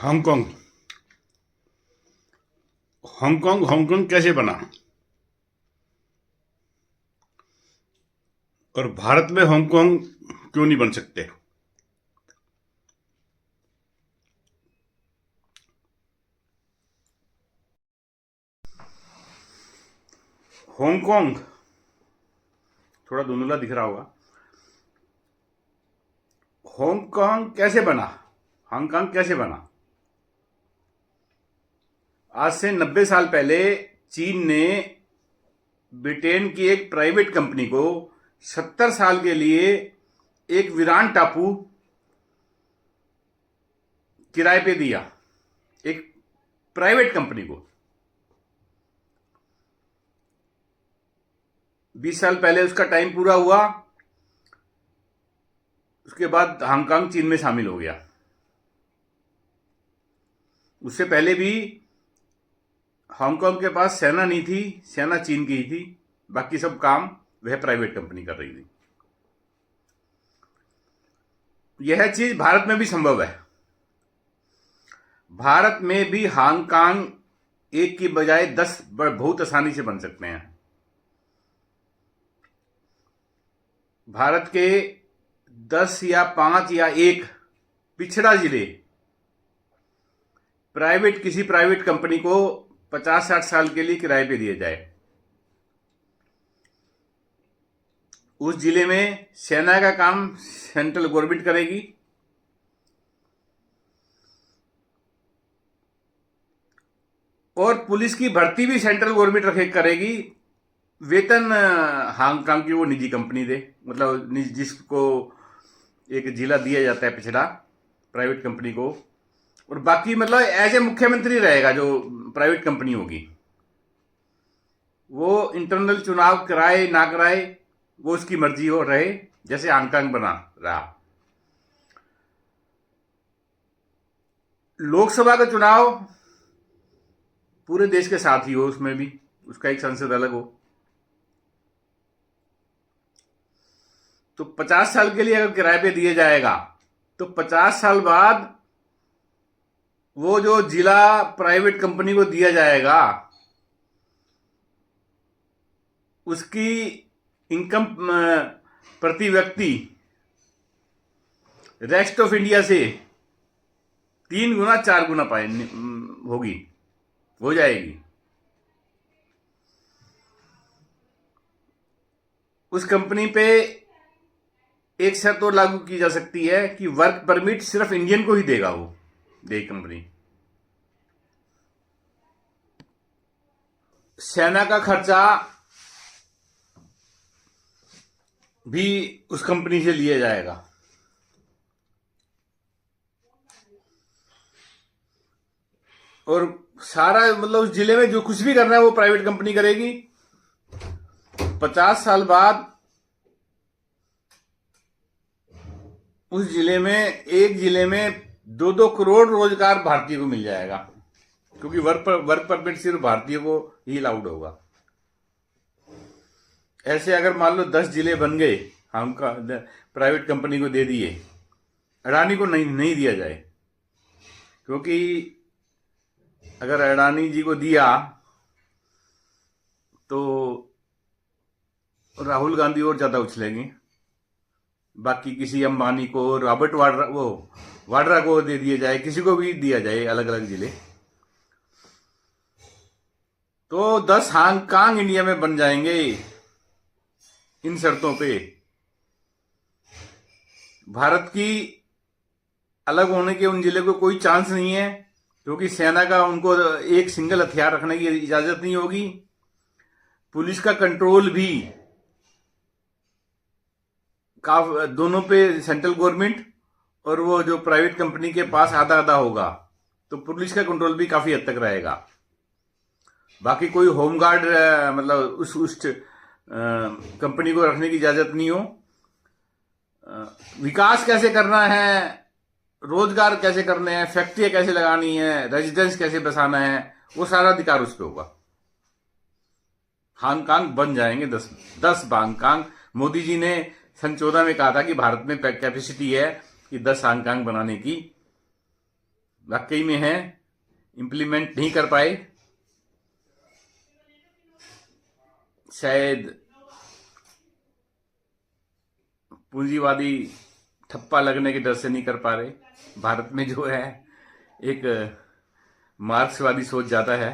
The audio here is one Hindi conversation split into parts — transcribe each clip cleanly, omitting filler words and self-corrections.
हांगकांग। हांगकांग हांगकांग कैसे बना और भारत में हांगकांग क्यों नहीं बन सकते? हांगकांग थोड़ा धुंधला दिख रहा होगा। हांगकांग कैसे बना? हांगकांग कैसे बना? आज से 90 साल पहले चीन ने ब्रिटेन की एक प्राइवेट कंपनी को 70 साल के लिए एक वीरान टापू किराए पे दिया, एक प्राइवेट कंपनी को। 20 साल पहले उसका टाइम पूरा हुआ। उसके बाद हांगकांग चीन में शामिल हो गया। उससे पहले भी हांगकांग के पास सेना नहीं थी, सेना चीन की ही थी। बाकी सब काम वह प्राइवेट कंपनी कर रही थी। यह चीज भारत में भी संभव है। भारत में भी हांगकांग एक की बजाय 10 बहुत आसानी से बन सकते हैं। भारत के 10 या 5 या 1 पिछड़ा जिले किसी प्राइवेट कंपनी को 50-60 साल के लिए किराए पे दिए जाए। उस जिले में सेना का काम सेंट्रल गवर्नमेंट करेगी और पुलिस की भर्ती भी सेंट्रल गवर्नमेंट करेगी। वेतन हांगकांग की वो निजी कंपनी दे, मतलब जिसको एक जिला दिया जाता है पिछड़ा प्राइवेट कंपनी को, और बाकी मतलब एज ए मुख्यमंत्री रहेगा जो प्राइवेट कंपनी होगी। वो इंटरनल चुनाव कराए ना कराए वो उसकी मर्जी हो, रहे जैसे हांगकांग बना रहा। लोकसभा का चुनाव पूरे देश के साथ ही हो, उसमें भी उसका एक संसद अलग हो। तो 50 साल के लिए अगर किराए पे दिया जाएगा तो 50 साल बाद वो जो जिला प्राइवेट कंपनी को दिया जाएगा उसकी इनकम प्रति व्यक्ति रेस्ट ऑफ इंडिया से 3 गुना 4 गुना होगी, हो जाएगी। उस कंपनी पे एक शर्त और लागू की जा सकती है कि वर्क परमिट सिर्फ इंडियन को ही देगा, वो देगी कंपनी। सेना का खर्चा भी उस कंपनी से लिया जाएगा। और सारा मतलब उस जिले में जो कुछ भी करना है वो प्राइवेट कंपनी करेगी। 50 साल बाद उस जिले में, एक जिले में 2-2 करोड़ रोजगार भारतीय को मिल जाएगा, क्योंकि वर्क परमिट सिर्फ भारतीय को ही अलाउड होगा। ऐसे अगर मान लो 10 जिले बन गए, हम प्राइवेट कंपनी को दे दिए, अडानी को नहीं दिया जाए, क्योंकि अगर अडानी जी को दिया तो राहुल गांधी और ज्यादा उछलेंगे। बाकी किसी अंबानी को, रॉबर्ट वाड्रा को दे दिया जाए, किसी को भी दिया जाए अलग अलग जिले, तो 10 हांगकांग इंडिया में बन जाएंगे। इन शर्तों पे भारत की अलग होने के उन जिले को कोई चांस नहीं है, क्योंकि सेना का उनको एक सिंगल हथियार रखने की इजाजत नहीं होगी। पुलिस का कंट्रोल भी दोनों पे सेंट्रल गवर्नमेंट और वो जो प्राइवेट कंपनी के पास आधा आधा होगा, तो पुलिस का कंट्रोल भी काफी हद तक रहेगा। बाकी कोई होमगार्ड मतलब उस कंपनी को रखने की इजाजत नहीं हो। विकास कैसे करना है, रोजगार कैसे करने हैं, फैक्ट्रियां कैसे लगानी है, रेजिडेंस कैसे बसाना है, वो सारा अधिकार उस पर होगा। हांगकांग बन जाएंगे 10 हांगकांग। मोदी जी ने सन 14 में कहा था कि भारत में कैपेसिटी है कि 10 हांगकांग बनाने की। वाकई में है, इम्प्लीमेंट नहीं कर पाए, शायद पूंजीवादी ठप्पा लगने के डर से नहीं कर पा रहे। भारत में जो है एक मार्क्सवादी सोच ज्यादा है।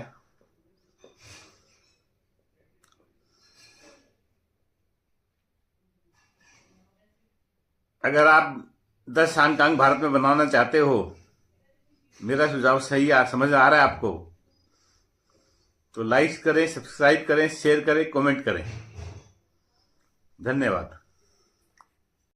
अगर आप 10 हांगकांग भारत में बनाना चाहते हो, मेरा सुझाव सही समझ आ रहा है आपको, तो लाइक करें, सब्सक्राइब करें, शेयर करें, कमेंट करें। धन्यवाद।